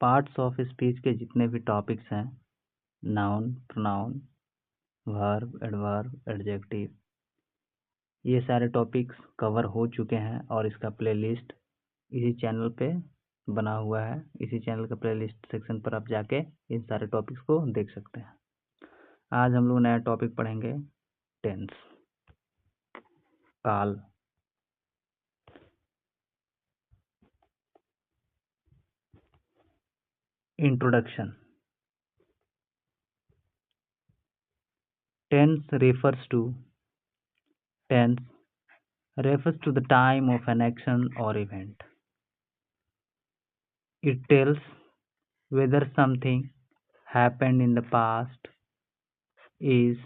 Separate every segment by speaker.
Speaker 1: Parts of speech के जितने भी टॉपिक्स हैं, noun, pronoun, verb, adverb, adjective, ये सारे टॉपिक्स कवर हो चुके हैं और इसका प्लेलिस्ट इसी चैनल पे बना हुआ है। इसी चैनल का प्लेलिस्ट सेक्शन पर आप जाके इन सारे टॉपिक्स को देख सकते हैं। आज हम लोग नया टॉपिक पढ़ेंगे, टेंस, काल। Introduction. Tense refers to the time of an action or event. It tells whether something happened in the past, is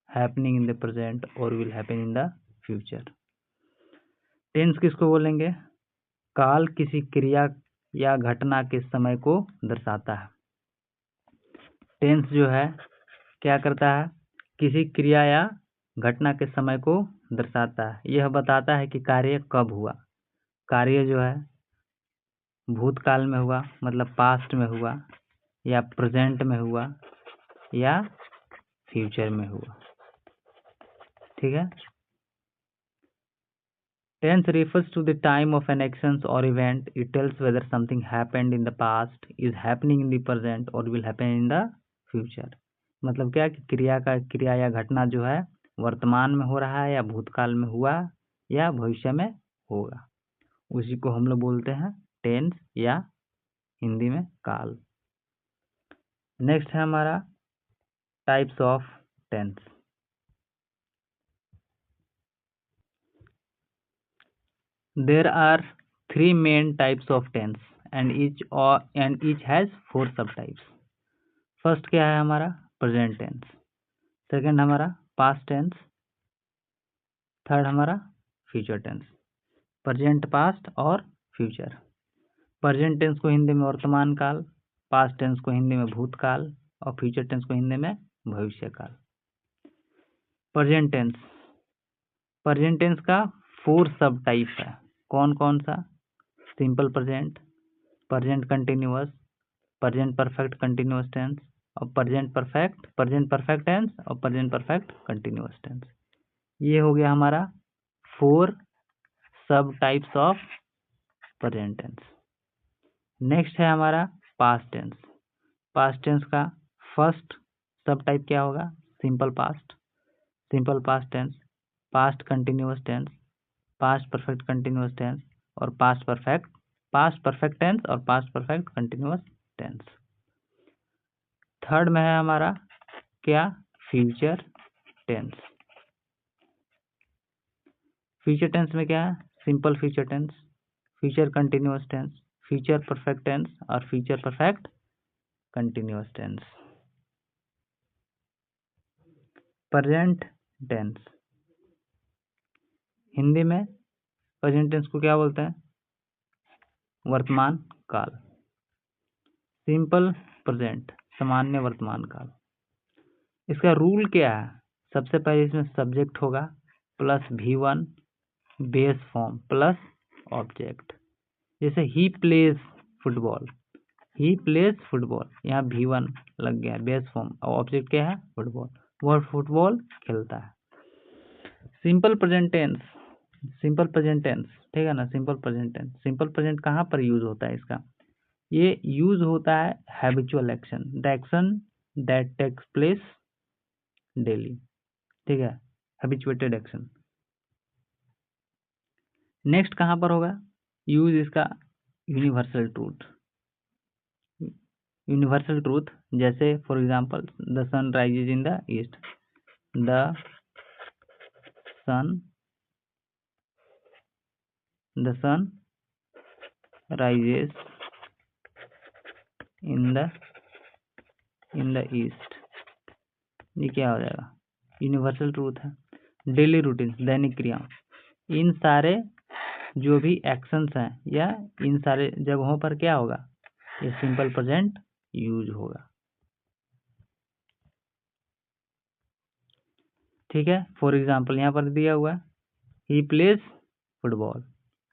Speaker 1: happening in the present or will happen in the future. Tense किसको बोलेंगे? काल किसी क्रिया या घटना के समय को दर्शाता है। टेंस जो है क्या करता है? किसी क्रिया या घटना के समय को दर्शाता है। यह बताता है कि कार्य कब हुआ। कार्य जो है भूतकाल में हुआ, मतलब पास्ट में हुआ, या प्रेजेंट में हुआ, या फ्यूचर में हुआ। ठीक है। Tense refers to the time of an action or event. It tells whether something happened in the past, is happening in the present or will happen in the future. मतलब क्या कि क्रिया या घटना जो है वर्तमान में हो रहा है या भूतकाल में हुआ या भविष्य में होगा, उसी को हम लोग बोलते हैं टेंस या हिंदी में काल। नेक्स्ट है हमारा types of tense. There are 3 main types of tense and each has 4 subtypes. First क्या है हमारा? Present tense. सेकंड हमारा पास्ट टेंस। थर्ड हमारा फ्यूचर टेंस। प्रेजेंट, पास्ट और फ्यूचर। प्रेजेंट टेंस को हिंदी में वर्तमान काल, पास्ट टेंस को हिंदी में भूतकाल और फ्यूचर टेंस को हिंदी में भविष्य काल। प्रेजेंट टेंस का 4 सब टाइप है। कौन कौन सा? Simple present, present continuous, present perfect continuous tense और प्रेजेंट परफेक्ट टेंस और प्रेजेंट परफेक्ट कंटिन्यूअस टेंस। ये हो गया हमारा 4 sub types of present tense. Next है हमारा पास्ट टेंस। पास्ट टेंस का फर्स्ट सब टाइप क्या होगा? Simple past tense, past continuous tense, past perfect continuous tense और पास्ट परफेक्ट टेंस और past perfect continuous tense. Third में है हमारा क्या? Future tense. फ्यूचर टेंस में क्या है? Simple future tense, future continuous tense, future perfect tense और future perfect continuous tense. Present tense, Hindi में प्रेजेंट टेंस को क्या बोलते हैं? वर्तमान काल। सिंपल प्रेजेंट, सामान्य वर्तमान काल। इसका रूल क्या है? सबसे पहले इसमें सब्जेक्ट होगा plus V1 base form plus object. जैसे ही प्लेज फुटबॉल, यहाँ V1 लग गया बेस फॉर्म और ऑब्जेक्ट क्या है? फुटबॉल। वह फुटबॉल खेलता है। सिंपल प्रेजेंट टेंस, ठीक है ना? सिंपल प्रेजेंट कहाँ पर यूज होता है इसका? ये यूज होता है habitual action, the action that takes place daily. ठीक है, हैबिचुएटेड एक्शन। नेक्स्ट कहाँ पर होगा यूज इसका? यूनिवर्सल ट्रूथ, जैसे for example the sun rises in the east, the sun rises in the east. ये क्या हो जाएगा? यूनिवर्सल ट्रूथ है। डेली रूटीन, दैनिक क्रिया, इन सारे जो भी एक्शंस हैं या इन सारे जगहों पर क्या होगा? ये सिंपल प्रेजेंट यूज होगा। ठीक है, फॉर एग्जांपल यहाँ पर दिया हुआ ही प्लेज फुटबॉल,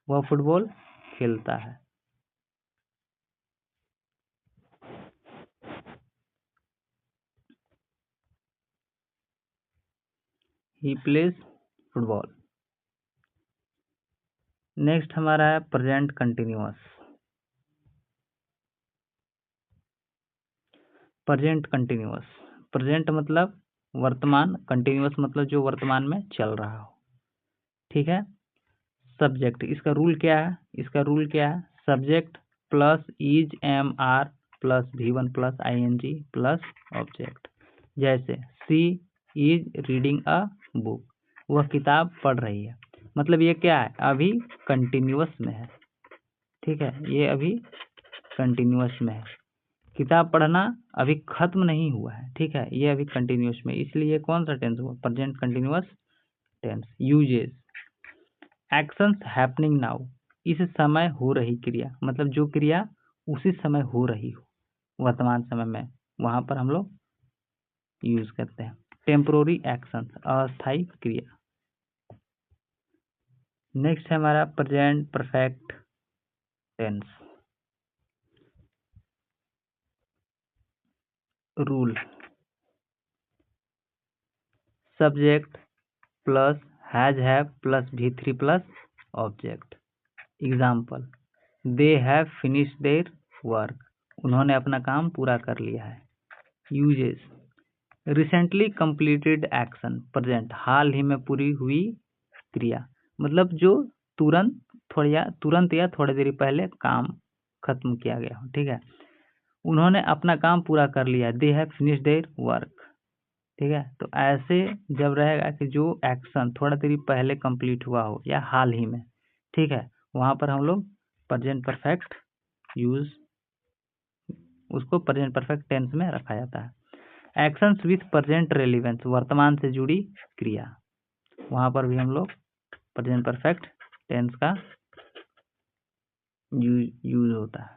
Speaker 1: वह फुटबॉल खेलता है। He plays football. नेक्स्ट हमारा है present continuous. Present continuous, present मतलब वर्तमान, कंटिन्यूअस मतलब जो वर्तमान में चल रहा हो, ठीक है। सब्जेक्ट, इसका रूल क्या है, इसका रूल क्या है, subject plus is am are plus V1 plus ING plus object. जैसे she is reading a book, वह किताब पढ़ रही है, मतलब ये क्या है, अभी कंटिन्यूअस में है, ठीक है, ये अभी कंटिन्यूअस में है। किताब पढ़ना अभी खत्म नहीं हुआ है, ठीक है, ये अभी कंटिन्यूअस में, इसलिए कौन सा टेंस हुआ, present continuous tense. Uses, actions happening now, इस समय हो रही क्रिया, मतलब जो क्रिया उसी समय हो रही हो वर्तमान समय में, वहां पर हम लोग यूज करते हैं। टेम्पोररी एक्शंस, अस्थायी क्रिया। नेक्स्ट है हमारा present perfect tense. Rule, subject plus has have plus V3 plus object. Example, they have finished their work, उन्होंने अपना काम पूरा कर लिया है। Uses, recently completed action, present हाल ही में पूरी हुई क्रिया, मतलब जो तुरंत या थोड़ी देर पहले काम खत्म किया गया हो, ठीक है। उन्होंने अपना काम पूरा कर लिया, दे हैव फिनिश्ड देयर वर्क, ठीक है। तो ऐसे जब रहेगा कि जो एक्शन थोड़ा देर पहले कंप्लीट हुआ हो या हाल ही में, ठीक है, वहां पर हम लोग प्रेजेंट परफेक्ट यूज, उसको प्रेजेंट परफेक्ट टेंस में रखा जाता है। एक्शंस विथ प्रेजेंट रेलिवेंस, वर्तमान से जुड़ी क्रिया, वहां पर भी हम लोग प्रेजेंट परफेक्ट टेंस का यूज होता है।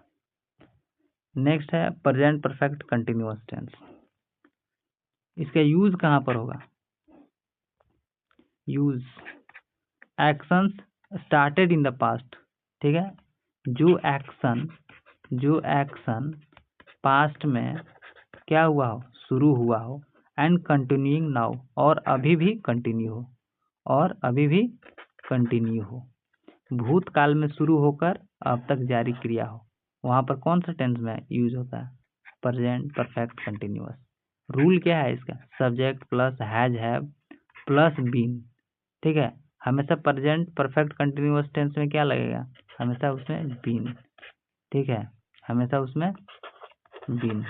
Speaker 1: नेक्स्ट है प्रेजेंट परफेक्ट कंटिन्यूअस टेंस। इसका यूज कहाँ पर होगा, use, actions started in the past, ठीक है, जो एक्शन पास्ट में क्या हुआ हो, शुरू हुआ हो, एंड कंटिन्यूइंग नाउ, और अभी भी कंटिन्यू हो, भूतकाल में शुरू होकर अब तक जारी क्रिया हो, वहां पर कौन सा टेंस में यूज होता है, प्रेजेंट परफेक्ट कंटिन्यूअस। रूल क्या है इसका, subject plus has have plus been, ठीक है, हमेशा प्रेजेंट परफेक्ट कंटिन्यूअस टेंस में क्या लगेगा, हमेशा उसमें बीन, ठीक है, हमेशा उसमें बीन,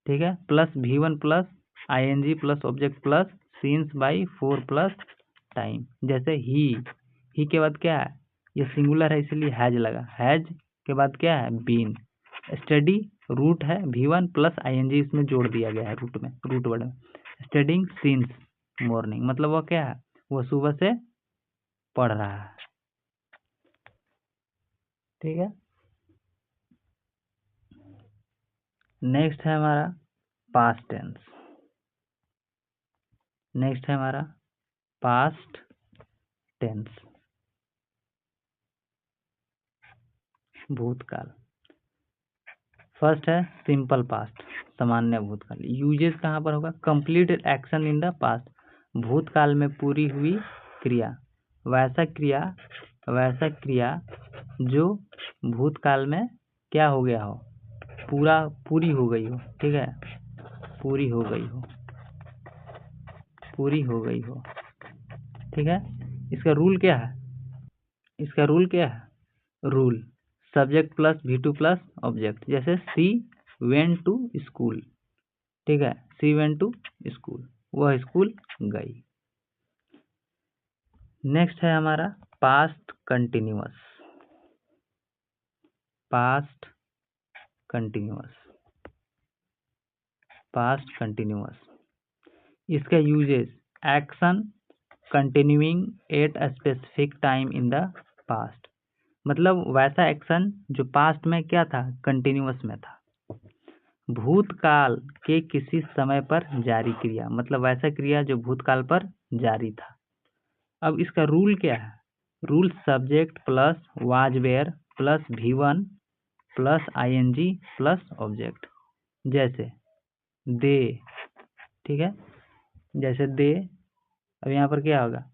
Speaker 1: ठीक है, plus V1 plus ING plus object plus since by 4 plus time. जैसे ही के बाद क्या है, ये सिंगुलर है इसलिए हैज लगा, हैज के बाद क्या है, बीन। स्टडी रूट है V1 प्लस ING इसमें जोड़ दिया गया है रूट वर्ड में। स्टडिंग सीन्स मॉर्निंग, मतलब वो क्या है, वो सुबह से पढ़ रहा है, ठीक है। नेक्स्ट है हमारा पास्ट टेंस। नेक्स्ट है हमारा पास्ट टेंस, भूतकाल। फर्स्ट है सिंपल पास्ट, सामान्य भूतकाल। यूजेस कहाँ पर होगा, complete action in the past, भूतकाल में पूरी हुई क्रिया, वैसा क्रिया जो भूतकाल में क्या हो गया हो, पूरी हो गई हो, ठीक है, पूरी हो गई हो, ठीक है। इसका रूल क्या है, rule, subject plus V2 plus object. जैसे सी वेंट टू स्कूल, ठीक है, सी वेंट टू स्कूल, वह स्कूल गई। नेक्स्ट है हमारा पास्ट कंटिन्यूअस। पास्ट कंटिन्यूअस, इसका uses, action continuing at a specific time in the past, मतलब वैसा एक्शन जो पास्ट में क्या था, कंटिन्यूअस में था, भूतकाल के किसी समय पर जारी क्रिया, मतलब वैसा क्रिया जो भूतकाल पर जारी था। अब इसका रूल क्या है, rule subject plus was were plus V1 plus ING plus object. जैसे दे, ठीक है, जैसे दे, अब यहाँ पर क्या होगा,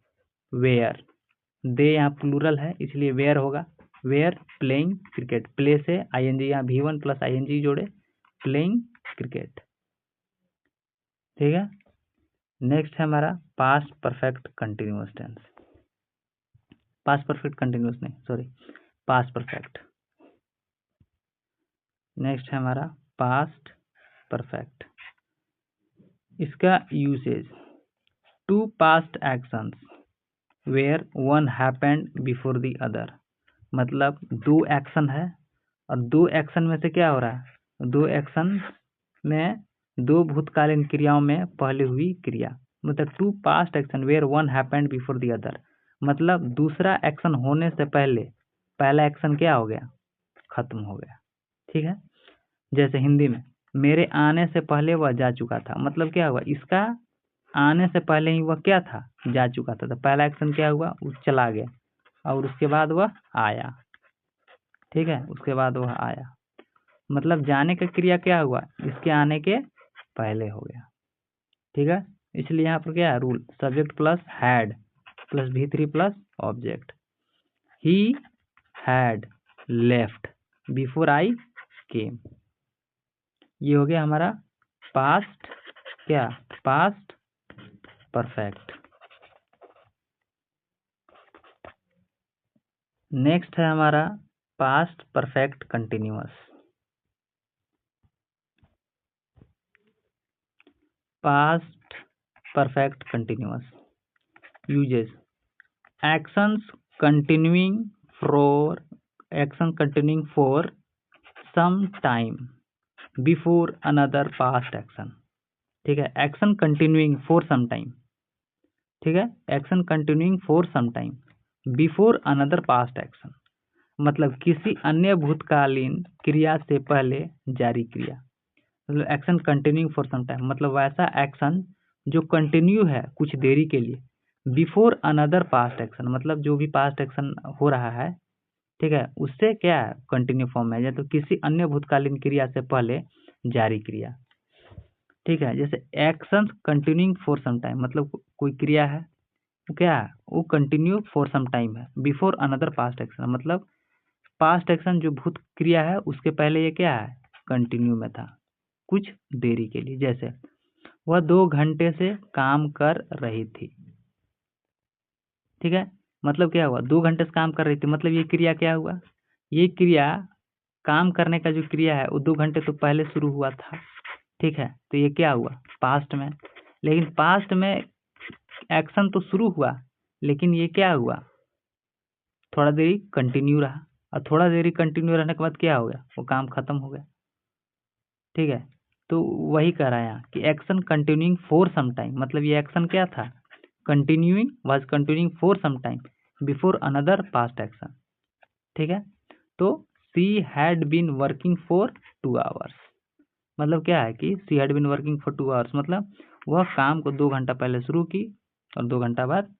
Speaker 1: वेयर, दे यहाँ प्लूरल है इसलिए वेयर होगा, वेयर प्लेइंग क्रिकेट, प्ले से आईएनजी, यहाँ V1 प्लस आईएनजी जोड़े, प्लेइंग क्रिकेट। ठीक है, नेक्स्ट है हमारा past perfect continuous tense, past perfect continuous नहीं, सॉरी, पास्ट परफेक्ट। नेक्स्ट है हमारा पास्ट परफेक्ट। इसका usage, two past actions where one happened before the other, मतलब दो एक्शन है और दो एक्शन में से क्या हो रहा है, दो एक्शन में दो भूतकालीन क्रियाओं में पहले हुई क्रिया, मतलब two past action where one happened before the other, मतलब दूसरा एक्शन होने से पहले पहला एक्शन क्या हो गया, खत्म हो गया। ठीक है, जैसे हिंदी में मेरे आने से पहले वह जा चुका था, मतलब क्या हुआ, इसका आने से पहले ही वह क्या था, जा चुका था, तो पहला एक्शन क्या हुआ, वो चला गया और उसके बाद वह आया। ठीक है, उसके बाद वह आया, मतलब जाने का क्रिया क्या हुआ, इसके आने के पहले हो गया। ठीक है, इसलिए यहाँ पर क्या है rule, subject plus had plus V3 plus object, he had left before I came, ये हो गया हमारा पास्ट, क्या, पास्ट परफेक्ट। नेक्स्ट है हमारा past perfect continuous. Past perfect continuous uses, actions continuing for some time before another past action. ठीक है, action continuing for some time, ठीक है, action continuing for some time before another past action, मतलब किसी अन्य भूतकालीन क्रिया से पहले जारी क्रिया, मतलब action continuing for some time, मतलब वैसा एक्शन जो कंटिन्यू है कुछ देरी के लिए, बिफोर अनदर पास्ट एक्शन, मतलब जो भी पास्ट एक्शन हो रहा है, ठीक है, उससे क्या है, कंटिन्यू फॉर्म में है, तो किसी अन्य भूतकालीन क्रिया से पहले जारी क्रिया। ठीक है, जैसे action continuing for some time, मतलब कोई क्रिया है वो क्या है, वो कंटिन्यू फॉर सम टाइम है, बिफोर अनदर पास्ट एक्शन, मतलब पास्ट एक्शन जो भूत क्रिया है उसके पहले ये क्या है, कंटिन्यू में था कुछ देरी के लिए। जैसे वह 2 घंटे से काम कर रही थी। ठीक है, मतलब क्या हुआ, 2 घंटे से काम कर रही थी, मतलब ये क्रिया क्या हुआ, ये क्रिया काम करने का जो क्रिया है वो 2 घंटे तो पहले शुरू हुआ था। ठीक है, तो ये क्या हुआ, पास्ट में, लेकिन पास्ट में एक्शन तो शुरू हुआ लेकिन ये क्या हुआ, थोड़ा देरी कंटिन्यू रहा, और थोड़ा देरी कंटिन्यू रहने के बाद क्या हो गया, वो काम खत्म हो गया। ठीक है, तो वही कह रहा है यहाँ कि action continuing for some time, मतलब ये एक्शन क्या था, continuing, was continuing for some time before another past action. ठीक है, तो she had been working for 2 hours, मतलब क्या है कि she had been working for 2 hours, मतलब वह काम को 2 घंटा पहले शुरू की और 2 घंटा बाद,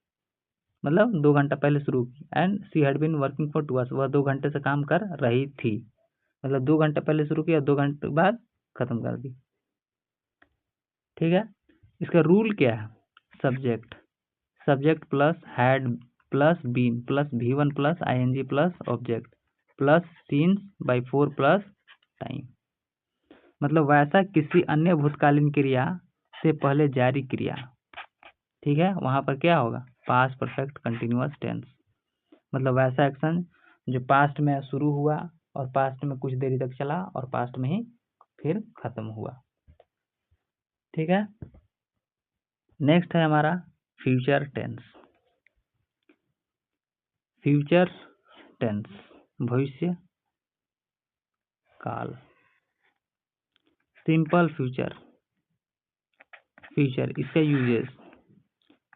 Speaker 1: मतलब 2 घंटा पहले शुरू की, and she had been working for 2 hours, वह 2 घंटे से काम कर रही थी, मतलब 2 घंटे पहले शुरू किया, 2 घंटे बाद खत्म कर दी। ठीक है, इसका रूल क्या है, subject, subject plus had plus been plus V1 plus ING plus object plus since by 4 plus time, मतलब वैसा किसी अन्य भूतकालीन क्रिया से पहले जारी क्रिया। ठीक है, वहां पर क्या होगा, पास्ट परफेक्ट कंटिन्यूअस टेंस, मतलब वैसा एक्शन जो पास्ट में शुरू हुआ और पास्ट में कुछ देरी तक चला और पास्ट में ही फिर खत्म हुआ। ठीक है, नेक्स्ट है हमारा फ्यूचर टेंस। फ्यूचर टेंस, भविष्य काल। सिंपल फ्यूचर, फ्यूचर, इसका यूजेस,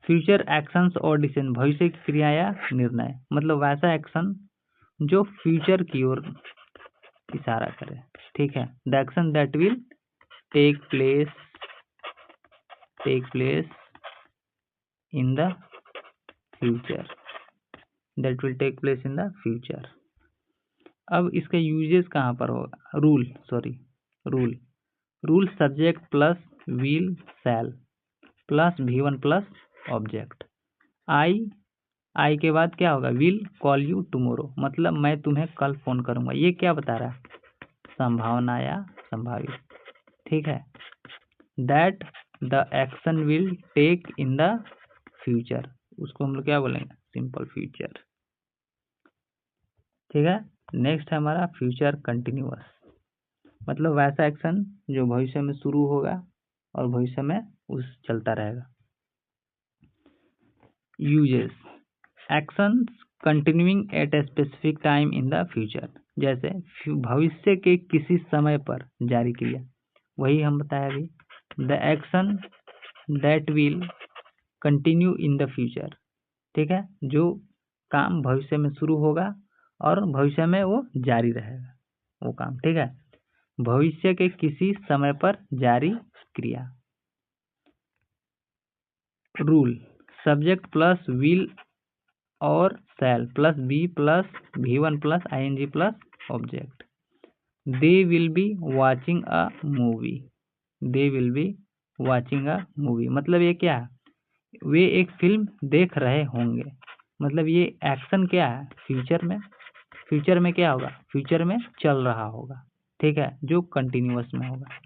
Speaker 1: फ्यूचर एक्शंस और डिसीजन, भविष्य की क्रिया या निर्णय, मतलब वैसा एक्शन जो फ्यूचर की ओर इशारा करे। ठीक है, the action that will take place in the future, that will take place in the future. अब इसका यूजेस कहाँ पर होगा, rule subject plus will shall, plus V1 plus object. I के बाद क्या होगा, विल कॉल यू टुमारो, मतलब मैं तुम्हें कल फोन करूंगा। ये क्या बता रहा है, संभावना या संभावित, ठीक है। That the action will take in the future, उसको हम लोग क्या बोलेंगे, सिंपल फ्यूचर, ठीक है। नेक्स्ट है हमारा फ्यूचर कंटिन्यूअस, मतलब वैसा एक्शन जो भविष्य में शुरू होगा और भविष्य में उस चलता रहेगा। Uses, actions continuing at a specific time in the future, जैसे भविष्य के किसी समय पर जारी क्रिया, वही हम बताया अभी। The action that will continue in the future, ठीक है, जो काम भविष्य में शुरू होगा और भविष्य में वो जारी रहेगा वो काम, ठीक है। भविष्य के किसी समय पर जारी क्रिया। रूल, सब्जेक्ट प्लस विल और shall plus be plus V1 plus ING plus object. They will be watching a movie, they will be watching a movie, मतलब ये क्या है, वे एक फिल्म देख रहे होंगे, मतलब ये एक्शन क्या है, फ्यूचर में, फ्यूचर में क्या होगा, फ्यूचर में चल रहा होगा, ठीक है, जो कंटिन्यूअस में होगा,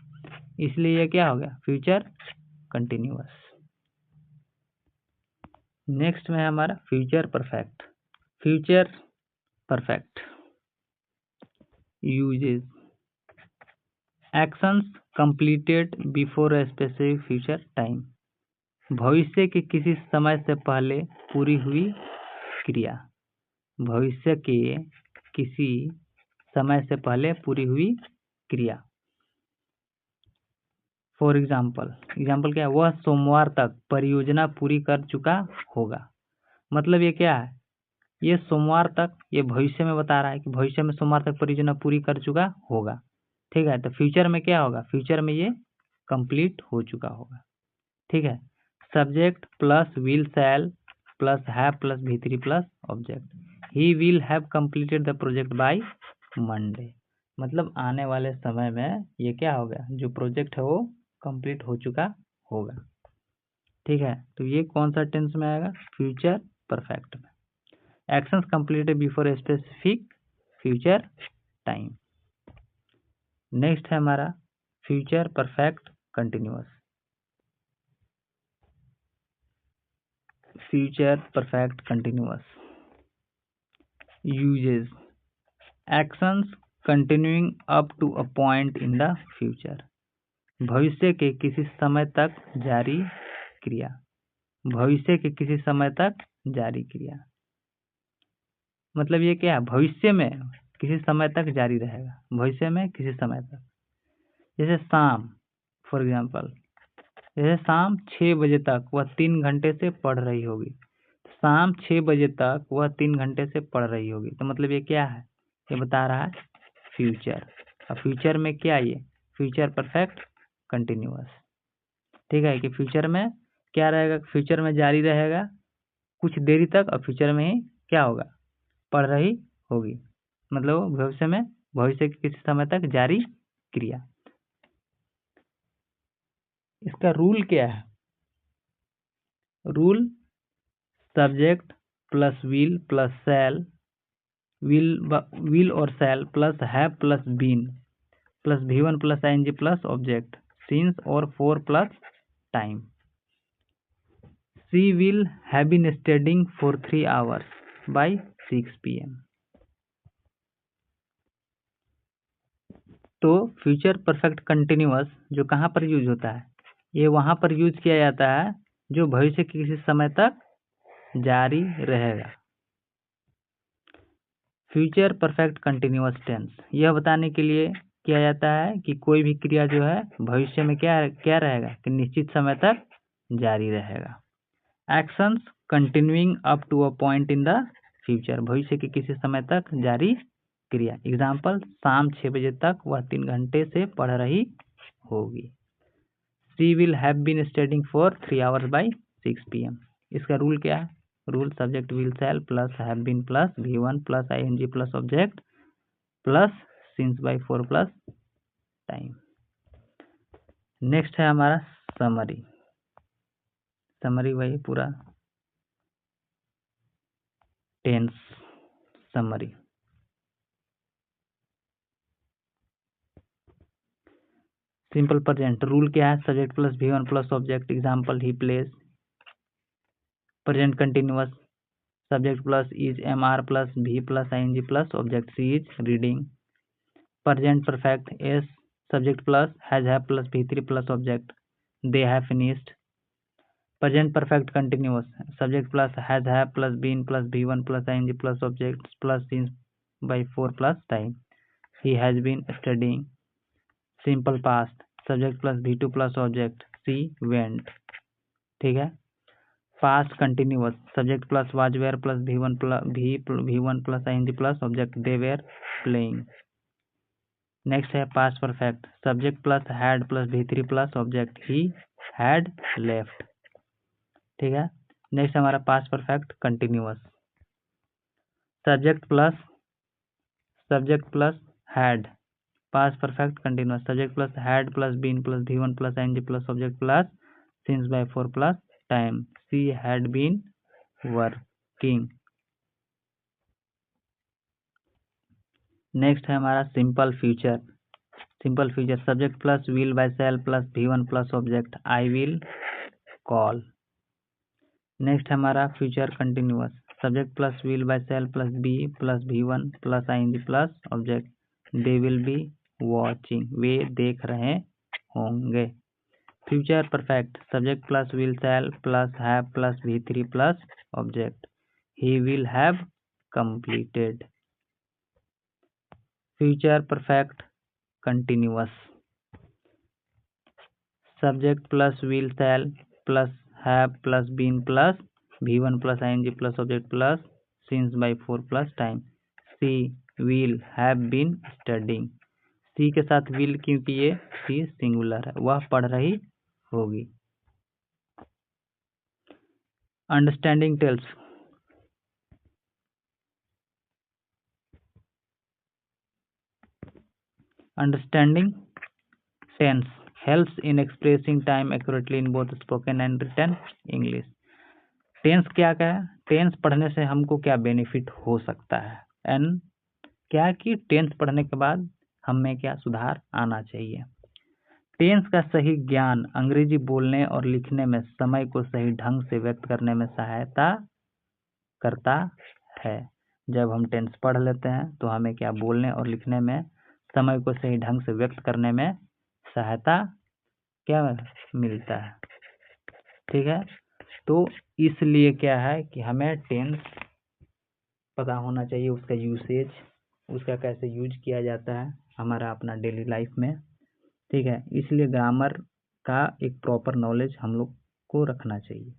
Speaker 1: इसलिए ये क्या हो गया, फ्यूचर कंटिन्यूअस। नेक्स्ट में है हमारा future perfect. Future perfect uses, actions completed before a specific future time, भविष्य के किसी समय से पहले पूरी हुई क्रिया, भविष्य के किसी समय से पहले पूरी हुई क्रिया। फॉर एग्जाम्पल, एग्जाम्पल क्या है, वह सोमवार तक परियोजना पूरी कर चुका होगा, मतलब ये क्या है, ये सोमवार तक, ये भविष्य में बता रहा है कि भविष्य में सोमवार तक परियोजना पूरी कर चुका होगा, ठीक है। तो फ्यूचर में क्या होगा, फ्यूचर में ये कंप्लीट हो चुका होगा, ठीक है। Subject plus will shall plus have plus V3 plus object, he will have completed the project by Monday, मतलब आने वाले समय में ये क्या हो गया, जो प्रोजेक्ट है वो कंप्लीट हो चुका होगा, ठीक है। तो ये कौन सा टेंस में आएगा, फ्यूचर परफेक्ट में। Actions completed before a specific future time. Next है हमारा future perfect continuous. Future perfect continuous uses, actions continuing up to a point in the future, भविष्य के किसी समय तक जारी क्रिया, भविष्य के किसी समय तक जारी क्रिया, मतलब ये क्या है, भविष्य में किसी समय तक जारी रहेगा, भविष्य में किसी समय तक। जैसे शाम, फॉर एग्जाम्पल, जैसे शाम 6 बजे तक वह 3 घंटे से पढ़ रही होगी, शाम 6 बजे तक वह 3 घंटे से पढ़ रही होगी, तो मतलब ये क्या है, ये बता रहा है फ्यूचर। और फ्यूचर में क्या, ये फ्यूचर परफेक्ट कंटिन्यूअस, ठीक है, कि फ्यूचर में क्या रहेगा, फ्यूचर में जारी रहेगा कुछ देरी तक, और फ्यूचर में ही क्या होगा, पढ़ रही होगी, मतलब भविष्य में, भविष्य के किसी समय तक जारी क्रिया। इसका रूल क्या है, rule subject plus will plus shall, will और shall plus have plus been plus V1 plus ING plus object, since और for plus time. She will have been studying for 3 hours by 6 PM। तो future perfect continuous जो कहाँ पर use होता है, ये वहाँ पर यूज किया जाता है जो भविष्य के किसी समय तक जारी रहेगा। फ्यूचर परफेक्ट कंटिन्यूअस टेंस यह बताने के लिए किया जाता है कि कोई भी क्रिया जो है भविष्य में क्या क्या रहेगा, कि निश्चित समय तक जारी रहेगा। Actions continuing up to a point in the future, भविष्य के किसी समय तक जारी क्रिया। एग्जाम्पल, शाम 6 बजे तक वह 3 घंटे से पढ़ रही होगी। She will have been studying for 3 hours by 6 PM। इसका रूल क्या है, rule subject will shall plus have been plus V1 plus ING plus object plus since by 4 plus time. Next है हमारा समरी। समरी वही पूरा tense summary. Simple present rule क्या है? Subject plus V1 plus object. Example he plays. Present continuous subject plus is MR plus V plus ING plus object she is reading. Present perfect S subject plus have plus V3 plus object they have finished. Present perfect continuous subject plus has have plus been plus V1 plus ING plus object plus since by 4 plus time he has been studying. Simple past subject plus V2 plus object she went. ठीक है। Past continuous subject plus was were plus V1 plus ING plus object they were playing. Next है past perfect subject plus had plus V3 plus object he had left. ठीक है। Next हमारा past perfect continuous subject plus had past perfect continuous subject plus had plus been plus V1 plus ING plus object plus since by 4 plus time she had been working. Next है हमारा simple future subject plus will by shall plus V1 plus object I will call. Next हमारा future continuous subject plus will by shall plus be plus V1 plus ING plus object they will be watching वे देख रहे होंगे। Future perfect subject plus will shall plus have plus V3 plus object he will have completed. Future perfect continuous subject plus will shall plus have plus been plus V1 plus ING plus object plus since by 4 plus time she will have been studying. She के साथ will क्योंकि ये सी singular है, वह पढ़ रही होगी। Understanding tense understanding tense helps in expressing time accurately in both spoken and written English। Tense क्या है? टेंस पढ़ने से हमको क्या बेनिफिट हो सकता है एंड क्या कि टेंस पढ़ने के बाद हमें क्या सुधार आना चाहिए। टेंस का सही ज्ञान अंग्रेजी बोलने और लिखने में समय को सही ढंग से व्यक्त करने में सहायता करता है। जब हम टेंस पढ़ लेते हैं तो हमें क्या बोलने और लिखने में समय को सही ढंग से व्यक्त करने में सहायता क्या मिलता है। ठीक है। तो इसलिए क्या है कि हमें टेंस पता होना चाहिए, उसका यूसेज, उसका कैसे यूज किया जाता है हमारा अपना डेली लाइफ में। ठीक है। इसलिए ग्रामर का एक प्रॉपर नॉलेज हम लोग को रखना चाहिए।